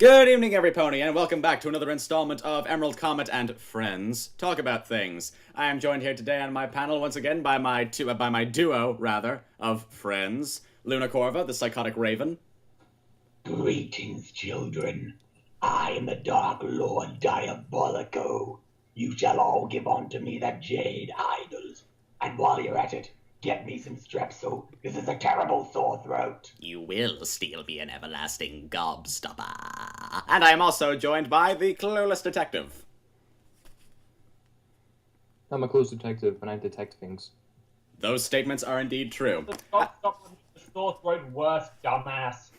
Good evening, every pony, and welcome back to another installment of EmeraldComet and Friends Talk About Things. I am joined here today on my panel once again by my duo of friends, Luna Corva, the psychotic raven. Greetings, children. I am the Dark Lord Diabolico. You shall all give unto me the jade idols. And while you're at it, get me some strepsil. This is a terrible sore throat. You will still be an everlasting gobstopper. And I am also joined by the clueless detective. I'm a clueless detective, and I detect things. Those statements are indeed true. Stop the sore throat worse, dumbass.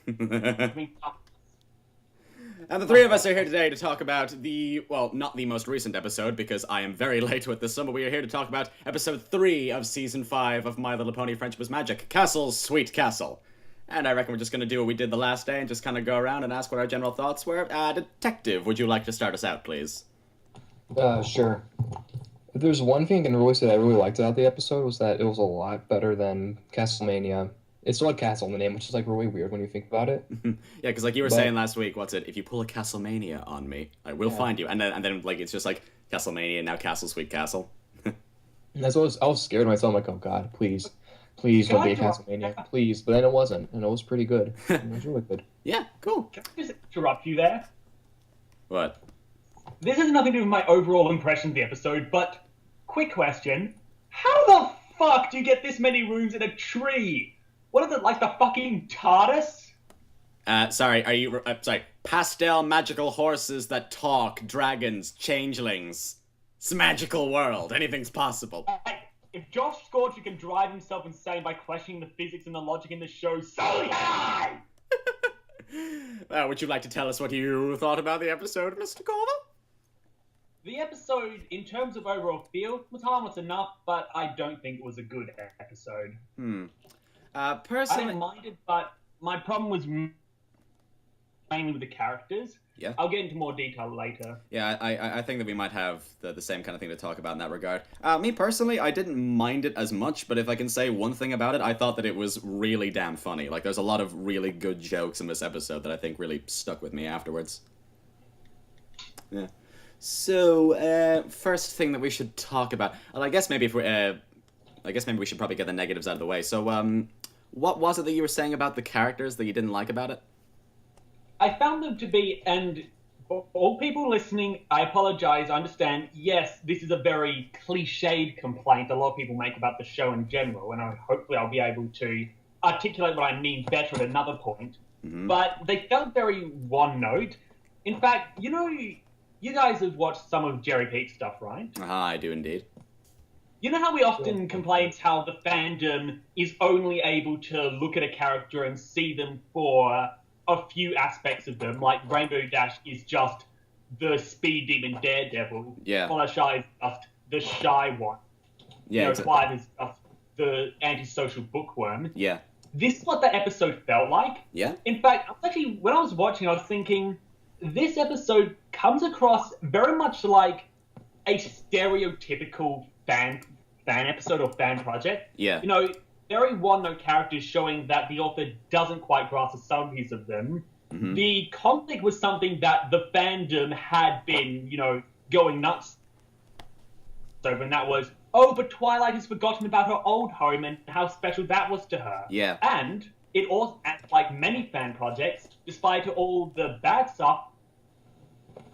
And the three of us are here today to talk about not the most recent episode, because I am very late with this one, but we are here to talk about episode 3 of season 5 of My Little Pony Friendship is Magic, Castle's Sweet Castle. And I reckon we're just going to do what we did the last day and just kind of go around and ask what our general thoughts were. Detective, would you like to start us out, please? Sure. If there's one thing I can really say that I really liked about the episode was that it was a lot better than Castlemania. It still had Castle in the name, which is, really weird when you think about it. Yeah, because, you were saying last week, if you pull a Castlemania on me, I will find you. And then, it's just, Castlemania, now Castle, Sweet Castle. And that's what I was scared when I saw it. I'm like, oh, God, please don't be a Castlemania, please. But then it wasn't, and it was pretty good. It was really good. Yeah, cool. Can I just interrupt you there? What? This has nothing to do with my overall impression of the episode, but quick question. How the fuck do you get this many rooms in a tree? What is it, like the fucking TARDIS? Pastel magical horses that talk, dragons, changelings. It's a magical world. Anything's possible. If Josh Scorcher can drive himself insane by questioning the physics and the logic in the show, so can I! Would you like to tell us what you thought about the episode, Mr. Corva? The episode, in terms of overall feel, was harmless enough, but I don't think it was a good episode. Personally, I didn't mind it, but my problem was mainly with the characters. Yeah. I'll get into more detail later. Yeah, I think that we might have the same kind of thing to talk about in that regard. Me personally, I didn't mind it as much, but if I can say one thing about it, I thought that it was really damn funny. There's a lot of really good jokes in this episode that I think really stuck with me afterwards. Yeah. So, first thing that we should talk about. Well, I guess maybe we should probably get the negatives out of the way. So, what was it that you were saying about the characters that you didn't like about it? I found them to be, and for all people listening, I apologize, I understand, yes, this is a very cliched complaint a lot of people make about the show in general, and hopefully I'll be able to articulate what I mean better at another point. Mm-hmm. But they felt very one-note. In fact, you guys have watched some of Jerry Pete's stuff, right? I do indeed. You know how we often complain how the fandom is only able to look at a character and see them for a few aspects of them, like Rainbow Dash is just the speed demon daredevil. Yeah. Fluttershy is just the shy one. Yeah. Clive is just the antisocial bookworm. Yeah. This is what that episode felt like. Yeah. In fact, when I was watching, I was thinking, this episode comes across very much like a stereotypical fan episode or fan project. Yeah. Very one-note characters showing that the author doesn't quite grasp the subtleties of them. Mm-hmm. The conflict was something that the fandom had been, going nuts over, and that was, but Twilight has forgotten about her old home and how special that was to her. Yeah. And it also, like many fan projects, despite all the bad stuff,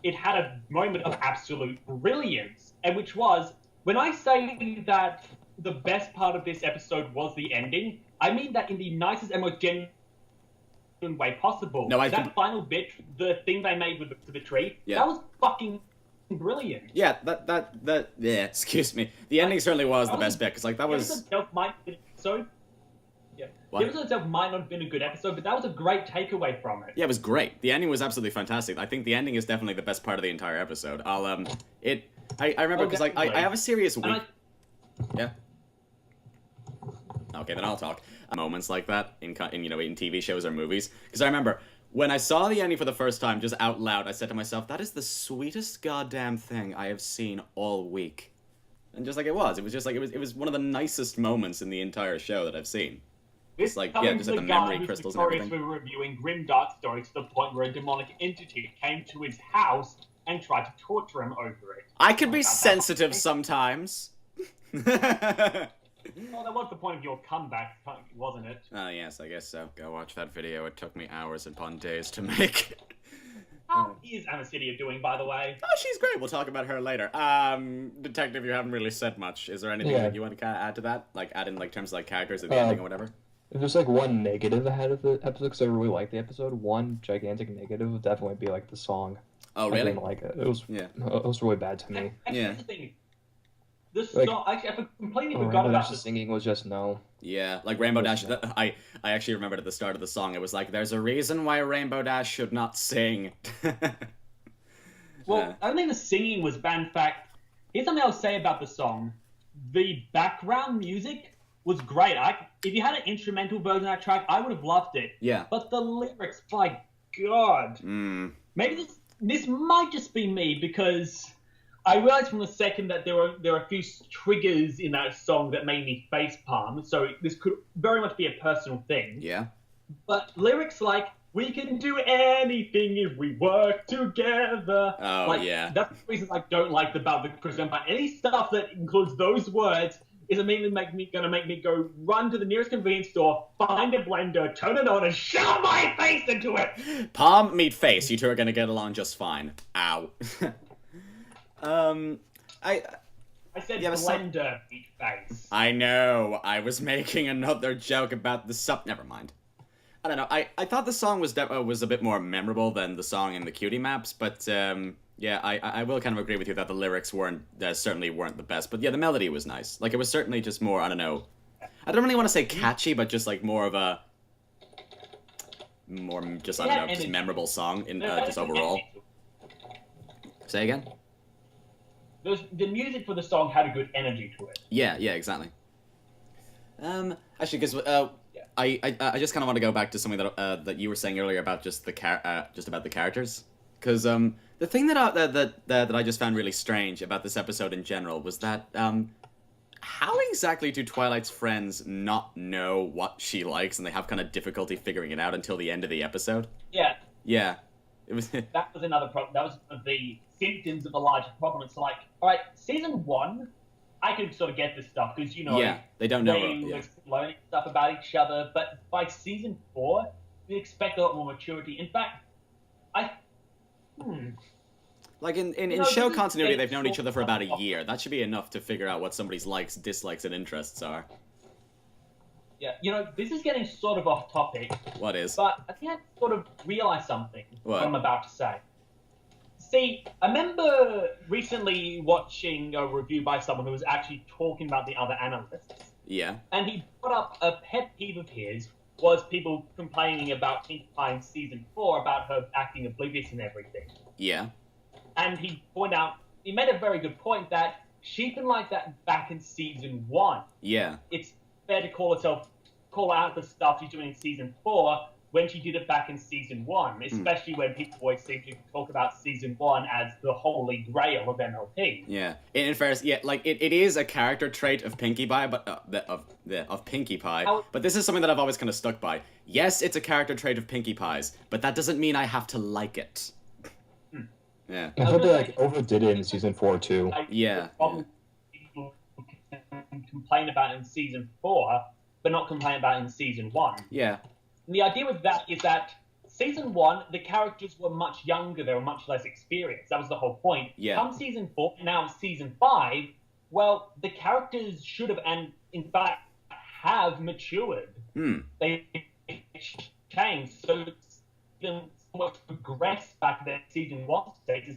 it had a moment of absolute brilliance, and which was, when I say that the best part of this episode was the ending, I mean that in the nicest and most genuine way possible. No, final bit, the thing they made with the tree, yeah. That was fucking brilliant. Yeah, yeah, excuse me. The ending certainly was the best bit, because, that was... The episode itself might not have been a good episode, but that was a great takeaway from it. Yeah, it was great. The ending was absolutely fantastic. I think the ending is definitely the best part of the entire episode. I remember, because, I have a serious week... Yeah. Okay, then I'll talk. Moments like that in TV shows or movies. Because I remember, when I saw the ending for the first time, just out loud, I said to myself, that is the sweetest goddamn thing I have seen all week. And just like it was. It was just it was one of the nicest moments in the entire show that I've seen. It's like, yeah, just like the memory crystals and everything. We were reviewing grim dark stories to the point where a demonic entity came to his house and tried to torture him over it. I could be sensitive sometimes. Well, that was the point of your comeback, wasn't it? Oh, yes, I guess so. Go watch that video. It took me hours upon days to make. How is Anastasia doing, by the way? Oh, she's great. We'll talk about her later. Detective, you haven't really said much. Is there anything that you want to add to that? Like, add in, like, terms of, like, characters at the ending or whatever? If there's, like, one negative ahead of the episode, because I really liked the episode, one gigantic negative would definitely be, like, the song. Oh, really? I didn't like it. It was really bad to me. Yeah. The song, I completely forgot about the singing was just no. Yeah, like Rainbow Dash. I actually remembered at the start of the song, it was like, "There's a reason why Rainbow Dash should not sing." Well, I don't think the singing was bad. In fact, here's something I'll say about the song: the background music was great. If you had an instrumental version of that track, I would have loved it. Yeah. But the lyrics, my God. Maybe this might just be me because I realized from the second that there were a few triggers in that song that made me facepalm, so this could very much be a personal thing. Yeah. But lyrics like, "We can do anything if we work together." Oh, like, yeah. That's the reason I don't like about the Chris Empire. Any stuff that includes those words is immediately gonna make me go run to the nearest convenience store, find a blender, turn it on, and shove my face into it! Palm, meet face. You two are gonna get along just fine. Ow. I said blender, meat face. I know. I was making another joke about the sub. Never mind. I don't know. I thought the song was a bit more memorable than the song in the Cutie Maps, but yeah, I will kind of agree with you that the lyrics certainly weren't the best. But yeah, the melody was nice. Like, it was certainly just more, I don't know. I don't really want to say catchy, but just like more of a just memorable song in just overall. Say again? The music for the song had a good energy to it. Yeah, exactly. Actually, because I just kind of want to go back to something that you were saying earlier about just about the characters, because the thing that I just found really strange about this episode in general was that how exactly do Twilight's friends not know what she likes, and they have kind of difficulty figuring it out until the end of the episode? Yeah. Yeah. It was. That was another problem. That was one of the symptoms of a larger problem. It's like, all right, season 1, I could sort of get this stuff because they don't know. We're learning stuff about each other. But by season 4, we expect a lot more maturity. In fact, like in show continuity, they've known each other for about a year. That should be enough to figure out what somebody's likes, dislikes, and interests are. Yeah, this is getting sort of off topic. What is? But I think I sort of realized something. What I'm about to say. See, I remember recently watching a review by someone who was actually talking about the other analysts. Yeah. And he brought up a pet peeve of his was people complaining about Pinkie Pie in season 4 about her acting oblivious and everything. Yeah. And he made a very good point that she'd been like that back in season 1. Yeah. It's fair to call out the stuff she's doing in season 4 when she did it back in season 1, especially when people always seem to talk about season 1 as the holy grail of MLP. Yeah, in fairness, yeah, like it is a character trait of Pinkie Pie, but of Pinkie Pie. But this is something that I've always kind of stuck by. Yes, it's a character trait of Pinkie Pie's, but that doesn't mean I have to like it. Yeah. I thought they overdid it in season 4 too. Yeah. People can complain about it in season 4, but not complain about it in season 1. Yeah. And the idea with that is that season 1, the characters were much younger, they were much less experienced. That was the whole point. Yeah. Come season 4, now season 5, well, the characters should have, and in fact, have matured. They changed, so season much progressed back then season 1 stages.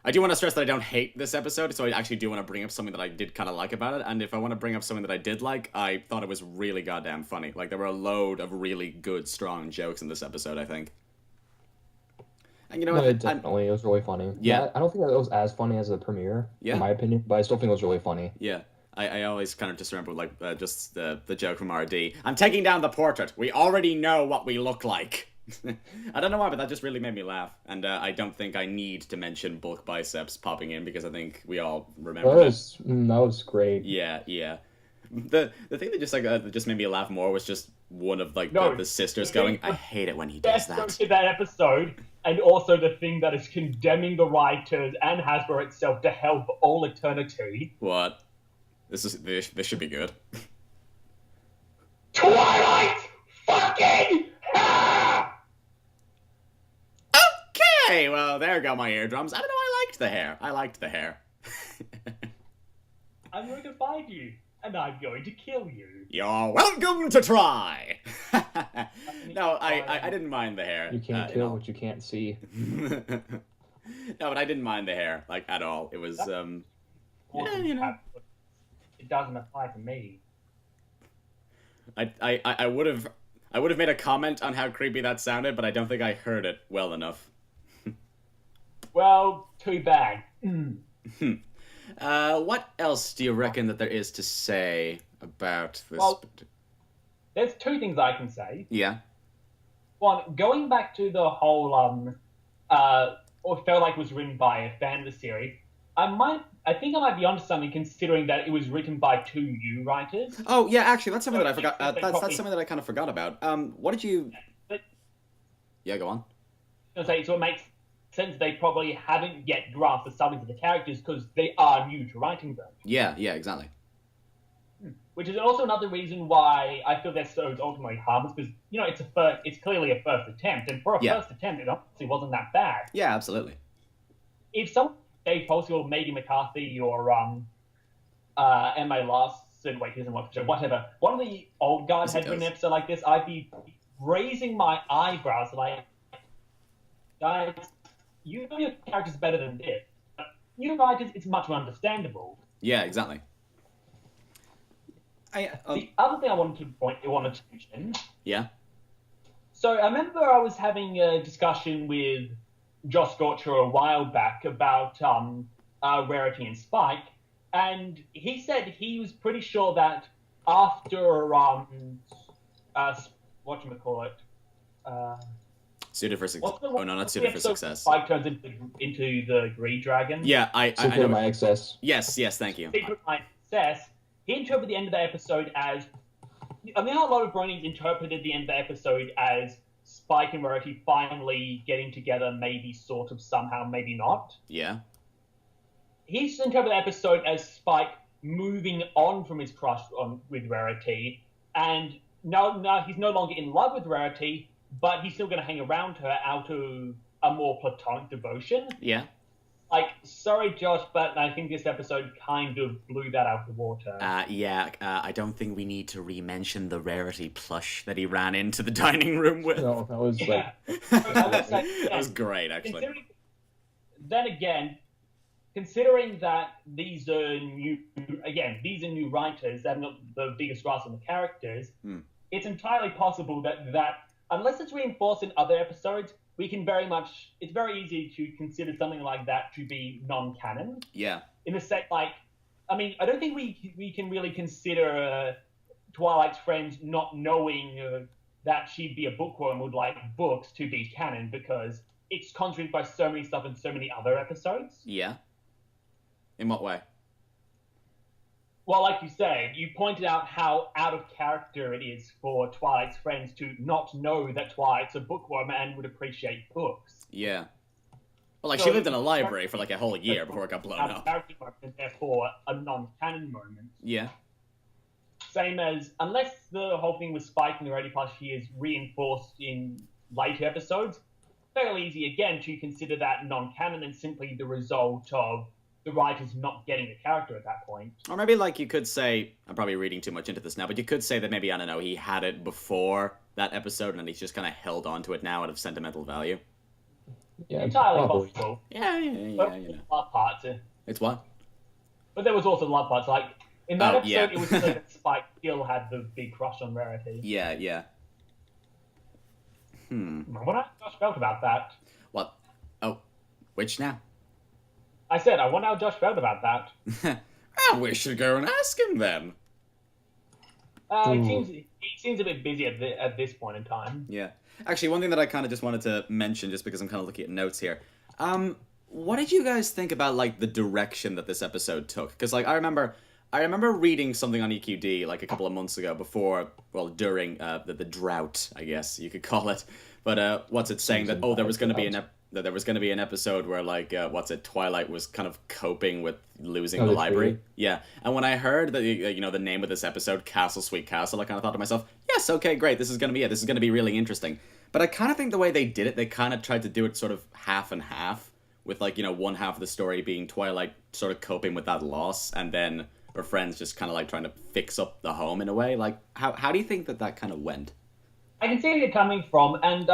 I do want to stress that I don't hate this episode, so I actually do want to bring up something that I did kind of like about it, and if I want to bring up something that I did like, I thought it was really goddamn funny. Like, there were a load of really good, strong jokes in this episode, I think. And you know what? Definitely, it was really funny. Yeah. I don't think it was as funny as the premiere, in my opinion, but I still think it was really funny. Yeah. I always kind of just remember, like, just the joke from RD. I'm taking down the portrait. We already know what we look like. I don't know why, but that just really made me laugh. And I don't think I need to mention bulk biceps popping in, because I think we all remember that was great. Yeah. The thing that just made me laugh more was just one of like No, the sisters the going, thing- I hate it when he does Best joke that. in that episode, and also the thing that is condemning the writers and Hasbro itself to hell for all eternity. What? This should be good. Twilight fucking hair! Okay, well, there go my eardrums. I don't know, I liked the hair. I liked the hair. I'm going to find you, and I'm going to kill you. You're welcome to try! No, I didn't mind the hair. You can't kill what you can't see. No, but I didn't mind the hair, like, at all. It was, yeah, you know. It doesn't apply to me. I would have made a comment on how creepy that sounded, but I don't think I heard it well enough. Well, too bad. What else do you reckon that there is to say about this? Well, there's two things I can say. Yeah. One, going back to the whole, or felt like it was written by a fan of the series, I think I might be onto something considering that it was written by two new writers. Oh, yeah, actually, that's something that I forgot. They That's probably- something that I kind of forgot about. What did you... But- Yeah, go on. So it makes sense they probably haven't yet grasped the substance of the characters because they are new to writing them. Yeah, exactly. Which is also another reason why I feel this show is ultimately harmless, because, you know, it's clearly a first attempt, and for a Yeah. first attempt, it honestly wasn't that bad. Yeah, absolutely. If someone, Dave Posey or Megan McCarthy or Emma Larson, wait, he doesn't watch the show, whatever, one of the old guys Yes, had he written an does. episode like this, I'd be raising my eyebrows like, guys, you know your character's better than this. But new writers, it's much more understandable. Yeah, exactly. The other thing I wanted to mention. Yeah. So I remember I was having a discussion with Josh Scorcher a while back about Rarity and Spike, and he said he was pretty sure that after whatchamacallit, Suited for success. what's the Oh, no, not what's the suited for episode success. Spike turns into the Greed Dragon. Yeah, I Secret know. of my excess. Yes, thank you. Secret of My Success. He interpreted the end of the episode as, I mean, a lot of Bronies interpreted the end of the episode as Spike and Rarity finally getting together, maybe sort of somehow, maybe not. Yeah. He's interpreted the episode as Spike moving on from his crush with Rarity, and now he's no longer in love with Rarity, but he's still going to hang around her out of a more platonic devotion. Yeah. Like, sorry, Josh, but I think this episode kind of blew that out of the water. I don't think we need to re-mention the Rarity plush that he ran into the dining room with. No, that was Yeah. like That was great, actually. Then again, considering that these are new writers that have not the biggest grasp on the characters, it's entirely possible that unless it's reinforced in other episodes, it's very easy to consider something like that to be non-canon. Yeah. In the sense, like, I mean, I don't think we can really consider Twilight's friends not knowing that she'd be a bookworm would like books to be canon, because it's contradicted by so many stuff in so many other episodes. Yeah. In what way? Well, like you said, you pointed out how out of character it is for Twilight's friends to not know that Twilight's a bookworm and would appreciate books. Yeah. Well, like, So- she lived in a library for, like, a whole year before it got blown Out of up. character moment, and therefore a non-canon moment. Yeah. Same as, unless the whole thing with Spike and the Rarity Plus she is reinforced in later episodes, fairly easy again to consider that non-canon and simply the result of the writers not getting the character at that point. Or maybe, like, you could say, I'm probably reading too much into this now, but you could say that maybe, I don't know, he had it before that episode and he's just kind of held on to it now out of sentimental value. yeah, Entirely probably. possible. Yeah, But you know. love parts. It's what? But there was also love parts. Like, in that Oh, episode, yeah. it was clear that Spike still had the big crush on Rarity. Yeah. What I Josh felt about that. What? Oh, which now? I said, I wonder how Josh felt about that. Well, we should go and ask him then. He seems a bit busy at this point in time. Yeah. Actually, one thing that I kind of just wanted to mention, just because I'm kind of looking at notes here. What did you guys think about, like, the direction that this episode took? Because, like, I remember I remember reading something on EQD like a couple of months ago during the drought, I guess you could call it. But what's it saying that there was going to be an episode where Twilight was kind of coping with losing the library. Yeah, and when I heard that the name of this episode, Castle Sweet Castle, I kind of thought to myself, yes, okay, great, this is going to be it. This is going to be really interesting. But I kind of think the way they did it, they kind of tried to do it sort of half and half, with one half of the story being Twilight sort of coping with that loss, and then her friends just kind of like trying to fix up the home in a way. Like, how do you think that kind of went? I can see where you're coming from, and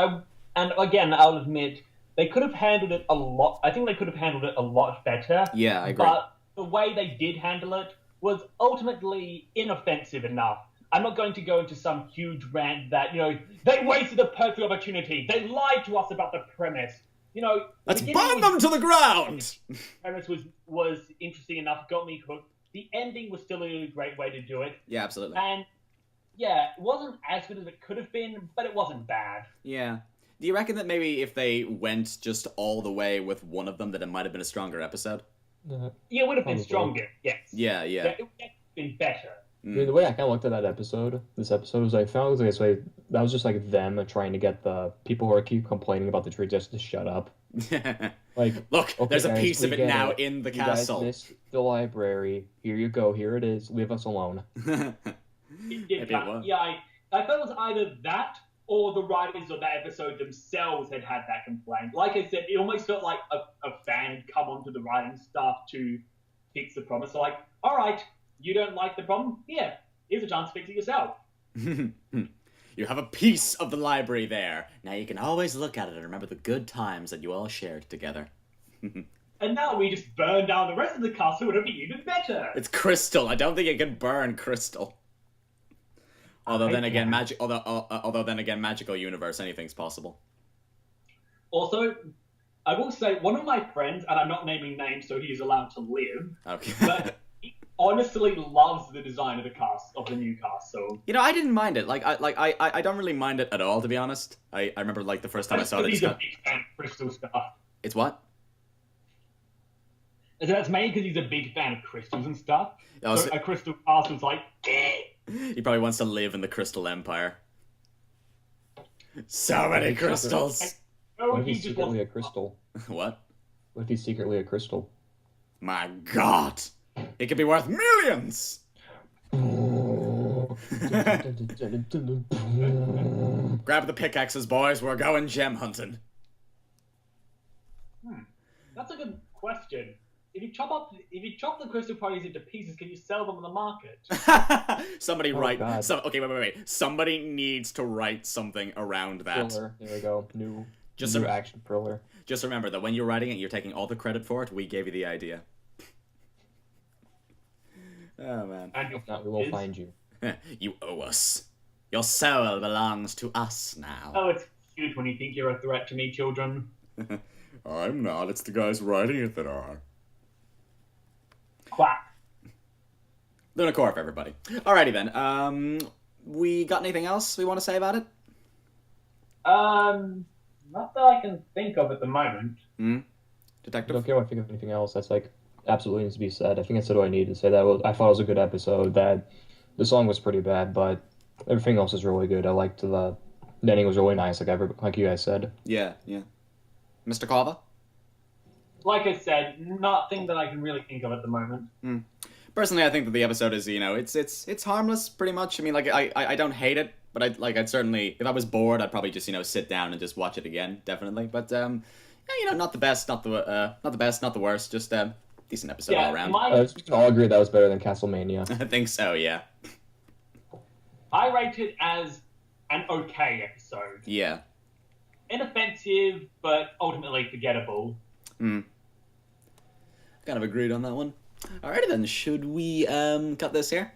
again, I'll admit, they could have handled it a lot. I think they could have handled it a lot better. Yeah, I agree. But the way they did handle it was ultimately inoffensive enough. I'm not going to go into some huge rant that, they wasted a perfect opportunity. They lied to us about the premise. Let's burn them to the ground! The premise was interesting enough, got me hooked. The ending was still a great way to do it. Yeah, absolutely. And, yeah, it wasn't as good as it could have been, but it wasn't bad. Yeah. Do you reckon that maybe if they went just all the way with one of them, that it might have been a stronger episode? Yeah, it would have been stronger, yes. Yeah. It would have been better. I mean, the way I kind of looked at this episode was I found that was just like them trying to get the people who keep complaining about the tree just to shut up. Like, look, okay, there's a guys, piece of it now in the castle. You guys missed the library. Here you go. Here it is. Leave us alone. Yeah, I thought it was either that or the writers of that episode themselves had that complaint. Like I said, it almost felt like a fan had come onto the writing staff to fix the problem. So like, all right, you don't like the problem? Yeah, here's a chance to fix it yourself. You have a piece of the library there. Now you can always look at it and remember the good times that you all shared together. And now we just burn down the rest of the castle, it'll be even better. It's crystal. I don't think it can burn crystal. Although then again, magical universe, anything's possible. Also, I will say, one of my friends, and I'm not naming names, so he is allowed to live. Okay. But he honestly loves the design of the new castle. I didn't mind it. I don't really mind it at all, to be honest. I remember the first time I saw it. He's a big fan of crystal stuff. It's what? So that's mainly because he's a big fan of crystals and stuff. Oh, so a crystal castle's like, he probably wants to live in the Crystal Empire. So many crystals. What if he's secretly a crystal? What? What if he's secretly a crystal? My God! It could be worth millions! Grab the pickaxes, boys. We're going gem hunting. That's a good question. If you chop the crystal parties into pieces, can you sell them on the market? Somebody write. God. Okay, wait. Somebody needs to write something around that. Thriller. There we go. New action thriller. Just remember that when you're writing it, you're taking all the credit for it. We gave you the idea. Oh man. And if not, we will find you. You owe us. Your soul belongs to us now. Oh, it's cute when you think you're a threat to me, children. I'm not. It's the guys writing it that are. Quack. Lunacorp, everybody. Alrighty then. We got anything else we want to say about it? Not that I can think of at the moment. Detective? I don't care if I think of anything else. That's absolutely needs to be said. I think I said what I needed to say. I thought it was a good episode. That the song was pretty bad, but everything else is really good. I liked the ending was really nice, like you guys said. Yeah. Mr. Kava? Like I said, nothing that I can really think of at the moment. Personally, I think that the episode is, it's harmless, pretty much. I mean, I don't hate it, but I'd certainly, if I was bored, I'd probably just, sit down and just watch it again, definitely. But, not the best, not the worst, just decent episode all around. We can all agree that was better than Castlemania. I think so, yeah. I rate it as an okay episode. Yeah. Inoffensive, but ultimately forgettable. Kind of agreed on that one. Alrighty then, should we cut this here?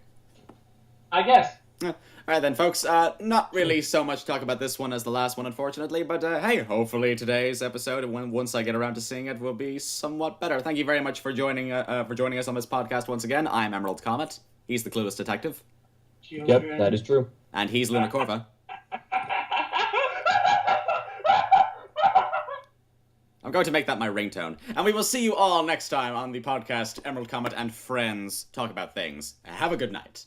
I guess. Alright then, folks. Not really so much talk about this one as the last one, unfortunately, but hey, hopefully today's episode, once I get around to seeing it, will be somewhat better. Thank you very much for joining us on this podcast once again. I'm EmeraldComet. He's the clueless detective. Children. Yep, that is true. And he's Luna Corva. I'm going to make that my ringtone. And we will see you all next time on the podcast Emerald Comet and Friends Talk About Things. Have a good night.